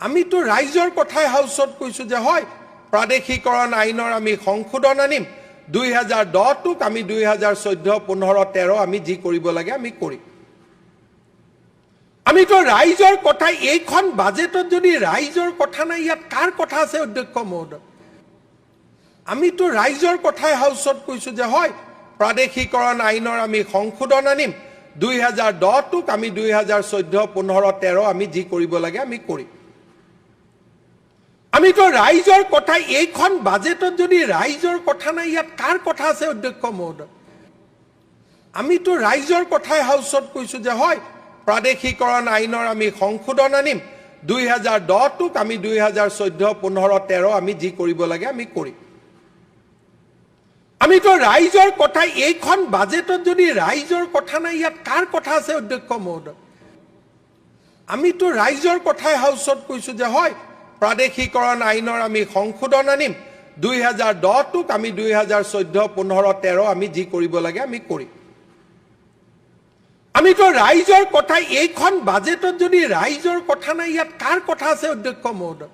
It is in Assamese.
আমিতো ৰাইজৰ কথাই হাউচত কৈছো যে হয় প্ৰাদেশিকৰণ আইনৰ আমি সংশোধন আনিম 2010ক আমি 2014 15 13 আমি যি কৰিব লাগে আমি কৰিম আমিতো ৰাইজৰ কথা এইখন বাজেটত যদি ৰাইজৰ কথা নাই ইয়াত কাৰ কথা আছে অধ্যক্ষ মহোদয় আমিতো ৰাইজৰ কথাই হাউচত কৈছো যে হয় প্ৰাদেশিকৰণ আইনৰ আমি সংশোধন আনিম 2010ক আমি 2014 15 13 আমি যি কৰিব লাগে আমি কৰিম আমিতো ৰাইজৰ কথা এইখন বাজেটত যদি ৰাইজৰ কথা নাই ইয়াত কাৰ কথা আছে অধ্যক্ষ মহোদয় আমিতো ৰাইজৰ কথাই হাউচত কৈছো যে হয় প্ৰাদেশিকৰণ আইনৰ আমি সংশোধন আনিম 2010ক আমি 2014 15 13 আমি যি কৰিব লাগে আমি কৰিম আমিতো ৰাইজৰ কথা এইখন বাজেটত যদি ৰাইজৰ কথা নাই ইয়াত কাৰ কথা আছে অধ্যক্ষ মহোদয় আমিতো ৰাইজৰ কথাই হাউচত কৈছো যে হয় প্ৰাদেশিকৰণ আইনৰ আমি সংশোধন আনিম 2010ক আমি 2014 15 13 আমি যি কৰিব লাগে আমি কৰিম আমিতো ৰাইজৰ কথা এইখন বাজেটত যদি ৰাইজৰ কথা নাই ইয়াত কাৰ কথা আছে অধ্যক্ষ মহোদয়